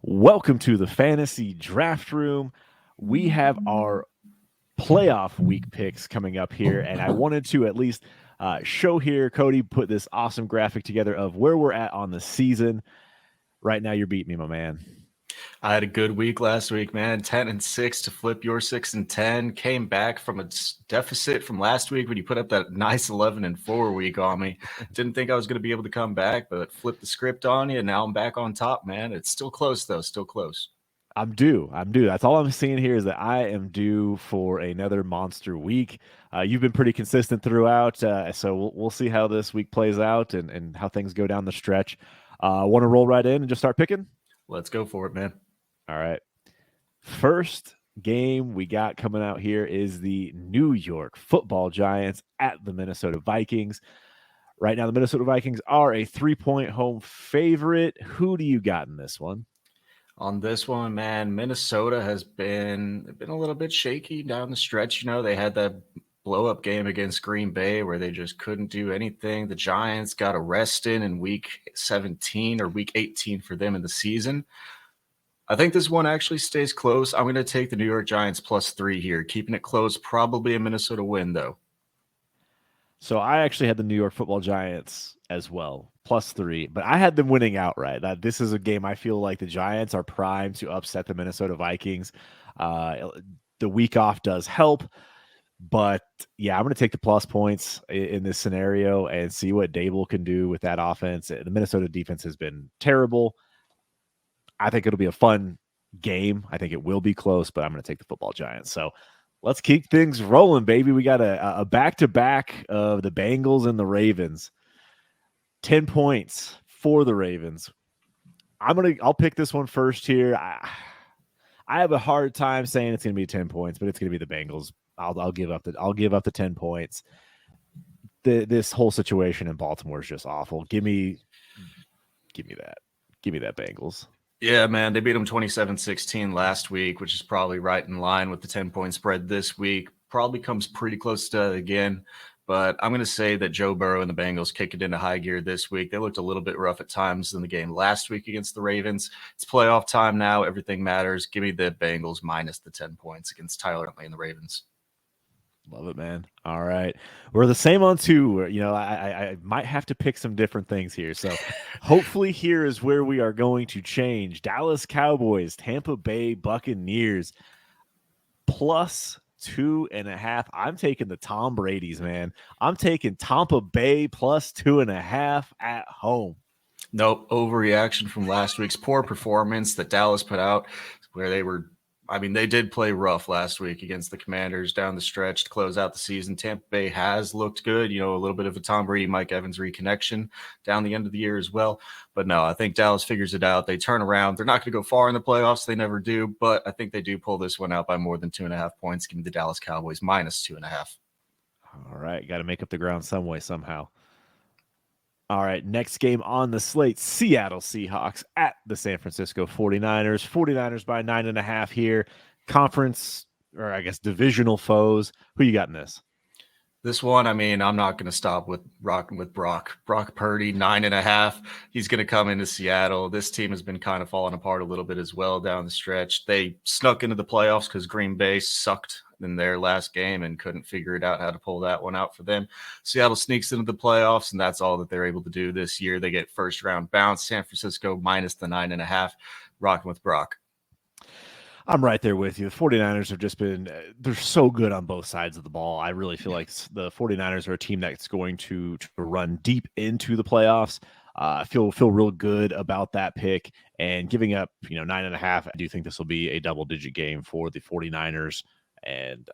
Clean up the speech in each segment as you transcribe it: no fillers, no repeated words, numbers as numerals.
Welcome to the Fantasy Draft Room. We have our playoff week picks coming up here, and I wanted to at least show here, Cody put this awesome graphic together of where we're at on the season. Right now, you're beating me, my man. I had a good week last week, man. 10-6 to flip your 6-10. Came back from a deficit from last week when you put up that nice 11-4 week on me. Didn't think I was going to be able to come back, but flipped the script on you, and now I'm back on top, man. It's still close, though. Still close. I'm due. That's all I'm seeing here is that I am due for another monster week. You've been pretty consistent throughout, so we'll see how this week plays out and how things go down the stretch. Want to roll right in and just start picking? Let's go for it, man. All right. First game we got coming out here is the New York Football Giants at the Minnesota Vikings. Right now, the Minnesota Vikings are a 3-point home favorite. Who do you got in this one? On this one, man, Minnesota has been a little bit shaky down the stretch. You know, they had that blow-up game against Green Bay where they just couldn't do anything. The Giants got a rest in week 17 or week 18 for them in the season. I think this one actually stays close. I'm going to take the New York Giants +3 here, keeping it close. Probably a Minnesota win, though. So I actually had the New York Football Giants as well, +3, but I had them winning outright. This is a game I feel like the Giants are primed to upset the Minnesota Vikings. The week off does help, but yeah, I'm going to take the plus points in this scenario and see what Dable can do with that offense. The Minnesota defense has been terrible. I think it'll be a fun game. I think it will be close, but I'm going to take the Football Giants. So let's keep things rolling, baby. We got a back-to-back of the Bengals and the Ravens. 10 points for the Ravens. I'll pick this one first here. I have a hard time saying it's going to be 10 points, but it's going to be the Bengals. I'll give up the 10 points. This whole situation in Baltimore is just awful. Give me that. Give me that Bengals. Yeah, man, they beat them 27-16 last week, which is probably right in line with the 10-point spread this week. Probably comes pretty close to that again. But I'm going to say that Joe Burrow and the Bengals kick it into high gear this week. They looked a little bit rough at times in the game last week against the Ravens. It's playoff time now. Everything matters. Give me the Bengals minus the 10 points against Tyler Huntley and the Ravens. Love it, man. All right. We're the same on two. You know, I might have to pick some different things here. So hopefully here is where we are going to change. Dallas Cowboys, Tampa Bay Buccaneers, +2.5. I'm taking the Tom Brady's, man. I'm taking Tampa Bay +2.5 at home. Nope. Overreaction from last week's poor performance that Dallas put out where they did play rough last week against the Commanders down the stretch to close out the season. Tampa Bay has looked good, a little bit of a Tom Brady, Mike Evans reconnection down the end of the year as well. But no, I think Dallas figures it out. They turn around. They're not going to go far in the playoffs. They never do, but I think they do pull this one out by more than 2.5 points. Give me the Dallas Cowboys -2.5. All right. Got to make up the ground some way, somehow. All right, next game on the slate, Seattle Seahawks at the San Francisco 49ers. 49ers by 9.5 here. Conference, or I guess divisional foes. Who you got in this? This one, I'm not going to stop with rocking with Brock. Brock Purdy, 9.5. He's going to come into Seattle. This team has been kind of falling apart a little bit as well down the stretch. They snuck into the playoffs because Green Bay sucked in their last game and couldn't figure it out how to pull that one out for them. Seattle sneaks into the playoffs, and that's all that they're able to do this year. They get first-round bounce. San Francisco minus the 9.5. Rocking with Brock. I'm right there with you. The 49ers have just been they're so good on both sides of the ball. I really feel like the 49ers are a team that's going to run deep into the playoffs. I feel real good about that pick, and giving up 9.5. I do think this will be a double-digit game for the 49ers, and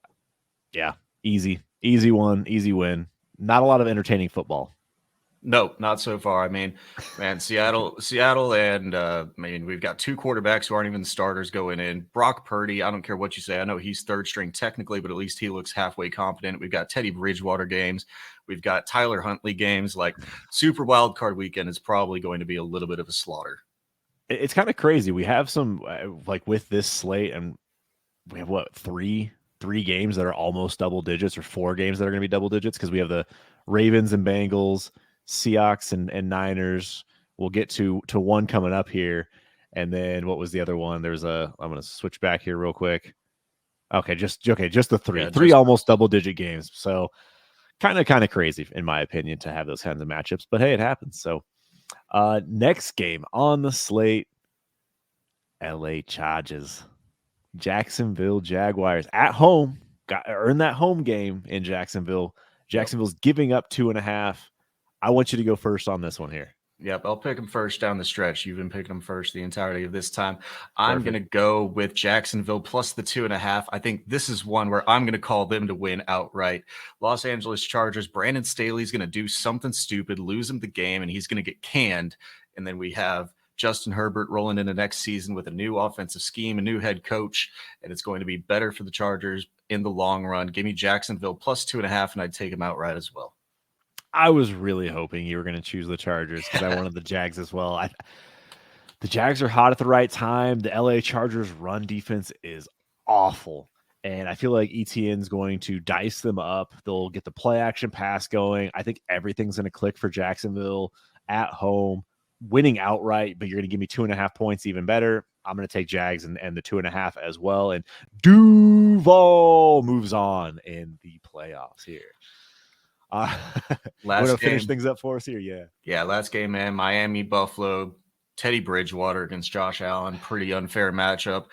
yeah, easy one, easy win. Not a lot of entertaining football. No, not so far. Seattle, and we've got two quarterbacks who aren't even starters going in. Brock Purdy, I don't care what you say. I know he's third string technically, but at least he looks halfway competent. We've got Teddy Bridgewater games. We've got Tyler Huntley games. Like, super wild card weekend is probably going to be a little bit of a slaughter. It's kind of crazy. We have some, with this slate, and we have three games that are almost double digits, or 4 games that are going to be double digits, because we have the Ravens and Bengals, Seahawks and Niners. We'll get to one coming up here. And then what was the other one? I'm going to switch back here real quick. Okay, just the three. Yeah, Three just almost double-digit games. So kind of crazy, in my opinion, to have those kinds of matchups. But hey, it happens. So next game on the slate, LA Chargers, Jacksonville Jaguars at home. Got earn that home game in Jacksonville. Jacksonville's giving up 2.5. I want you to go first on this one here. Yep, I'll pick them first down the stretch. You've been picking them first the entirety of this time. I'm going to Perfect. go with Jacksonville plus the 2.5. I think this is one where I'm going to call them to win outright. Los Angeles Chargers, Brandon Staley's going to do something stupid, lose him the game, and he's going to get canned. And then we have Justin Herbert rolling into next season with a new offensive scheme, a new head coach, and it's going to be better for the Chargers in the long run. Give me Jacksonville plus 2.5, and I'd take him outright as well. I was really hoping you were going to choose the Chargers because I wanted the Jags as well. The Jags are hot at the right time. The LA Chargers run defense is awful. And I feel like ETN's going to dice them up. They'll get the play action pass going. I think everything's going to click for Jacksonville at home, winning outright, but you're going to give me 2.5 points, even better. I'm going to take Jags and the 2.5 as well. And Duval moves on in the playoffs here. Want to finish things up for us here? Yeah, last game, man. Miami, Buffalo, Teddy Bridgewater against Josh Allen. Pretty unfair matchup.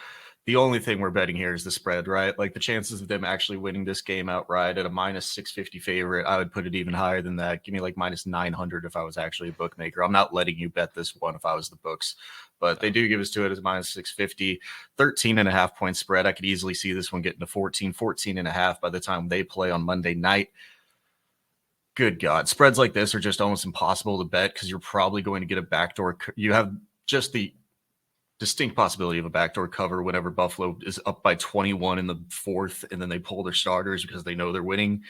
The only thing we're betting here is the spread, right? Like the chances of them actually winning this game outright at a minus 650 favorite, I would put it even higher than that. Give me like minus 900 if I was actually a bookmaker. I'm not letting you bet this one if I was the books, but they do give us to it as minus 650, 13.5 point spread. I could easily see this one getting to 14.5 by the time they play on Monday night. Good God. Spreads like this are just almost impossible to bet because you're probably going to get a backdoor. You have just the distinct possibility of a backdoor cover whenever Buffalo is up by 21 in the fourth and then they pull their starters because they know they're winning.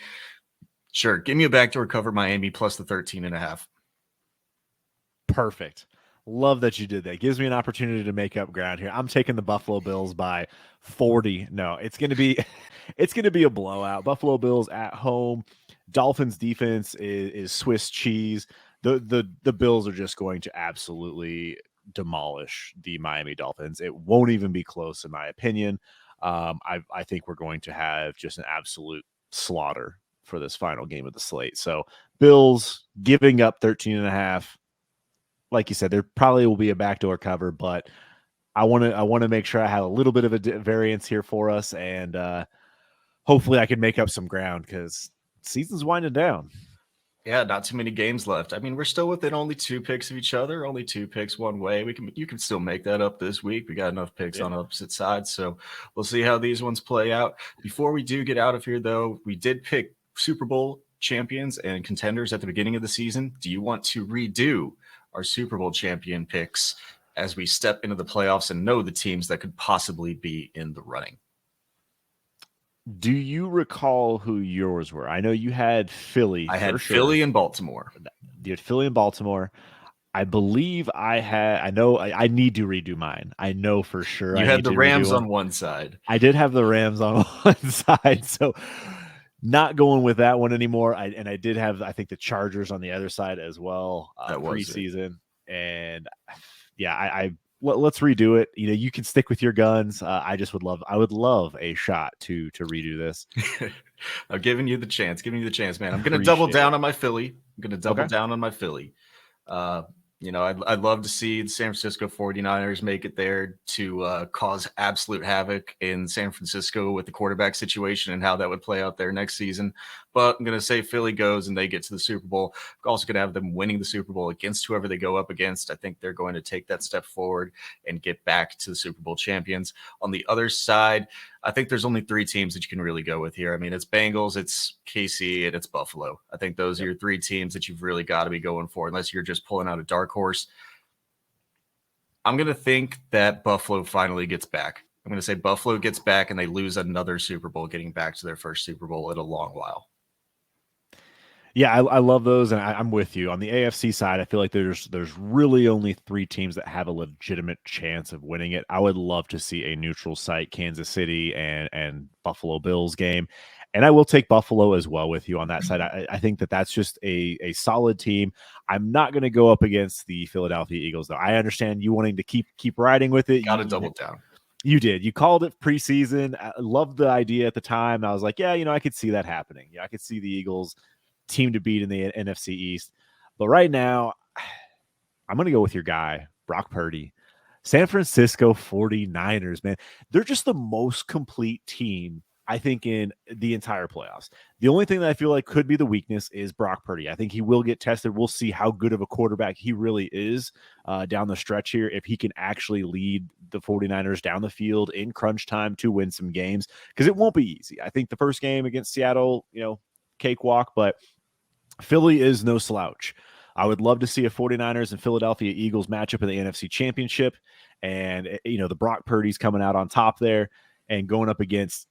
Sure. Give me a backdoor cover Miami plus the 13.5. Perfect. Love that you did that. Gives me an opportunity to make up ground here. I'm taking the Buffalo Bills by 40. No, it's going to be a blowout. Buffalo Bills at home. Dolphins defense is Swiss cheese. The Bills are just going to absolutely demolish the Miami Dolphins. It won't even be close, in my opinion. I think we're going to have just an absolute slaughter for this final game of the slate. So Bills giving up 13.5. Like you said, there probably will be a backdoor cover, but I want to make sure I have a little bit of a variance here for us, and hopefully I can make up some ground because season's winding down. Yeah, not too many games left. I mean, we're still within only 2 picks of each other, only 2 picks one way. You can still make that up this week. We got enough picks on opposite sides, so we'll see how these ones play out. Before we do get out of here, though, we did pick Super Bowl champions and contenders at the beginning of the season. Do you want to redo our Super Bowl champion picks as we step into the playoffs and know the teams that could possibly be in the running? Do you recall who yours were? I know you had Philly. I had Philly and Baltimore. You had Philly and Baltimore. I believe I know I need to redo mine. I know for sure. You had the Rams on one side. I did have the Rams on one side. So not going with that one anymore. I did have, I think, the Chargers on the other side as well. Preseason. And yeah, let's redo it. You know, you can stick with your guns. I would love a shot to redo this. I'm giving you the chance. Giving you the chance, man. I'm going to double down on my Philly. You know, I'd love to see the San Francisco 49ers make it there to cause absolute havoc in San Francisco with the quarterback situation and how that would play out there next season. But I'm going to say Philly goes and they get to the Super Bowl. I'm also going to have them winning the Super Bowl against whoever they go up against. I think they're going to take that step forward and get back to the Super Bowl champions. On the other side, I think there's only 3 teams that you can really go with here. I mean, it's Bengals, it's KC, and it's Buffalo. I think those are your 3 teams that you've really got to be going for, unless you're just pulling out a dark horse. I'm going to think that Buffalo finally gets back. I'm going to say Buffalo gets back and they lose another Super Bowl, getting back to their first Super Bowl in a long while. Yeah, I love those, and I'm with you. On the AFC side, I feel like there's really only 3 teams that have a legitimate chance of winning it. I would love to see a neutral site Kansas City and Buffalo Bills game. And I will take Buffalo as well with you on that side. I think that that's just a solid team. I'm not going to go up against the Philadelphia Eagles, though. I understand you wanting to keep riding with it. Got to double down. You did. You called it preseason. I loved the idea at the time. I was like, yeah, I could see that happening. Yeah, I could see the Eagles team to beat in the NFC East. But right now, I'm going to go with your guy, Brock Purdy. San Francisco 49ers, man. They're just the most complete team, I think, in the entire playoffs. The only thing that I feel like could be the weakness is Brock Purdy. I think he will get tested. We'll see how good of a quarterback he really is down the stretch here, if he can actually lead the 49ers down the field in crunch time to win some games, because it won't be easy. I think the first game against Seattle, cakewalk, but Philly is no slouch. I would love to see a 49ers and Philadelphia Eagles matchup in the NFC Championship. And, the Brock Purdy's coming out on top there and going up against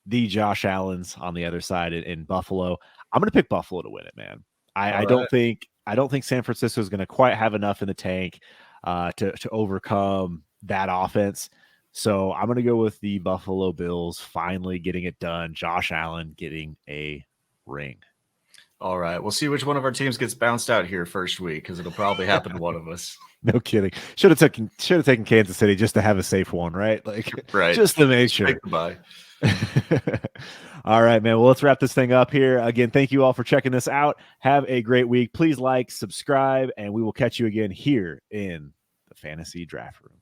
the Josh Allens on the other side in Buffalo. I'm going to pick Buffalo to win it, man. I don't think San Francisco is going to quite have enough in the tank to overcome that offense. So I'm going to go with the Buffalo Bills finally getting it done. Josh Allen getting a ring. All right. We'll see which one of our teams gets bounced out here first week, because it'll probably happen to one of us. No kidding. Should have taken Kansas City just to have a safe one, right? Right. Just to make sure. Goodbye. All right, man. Well, let's wrap this thing up here. Again, thank you all for checking this out. Have a great week. Please like, subscribe, and we will catch you again here in the Fantasy Draft Room.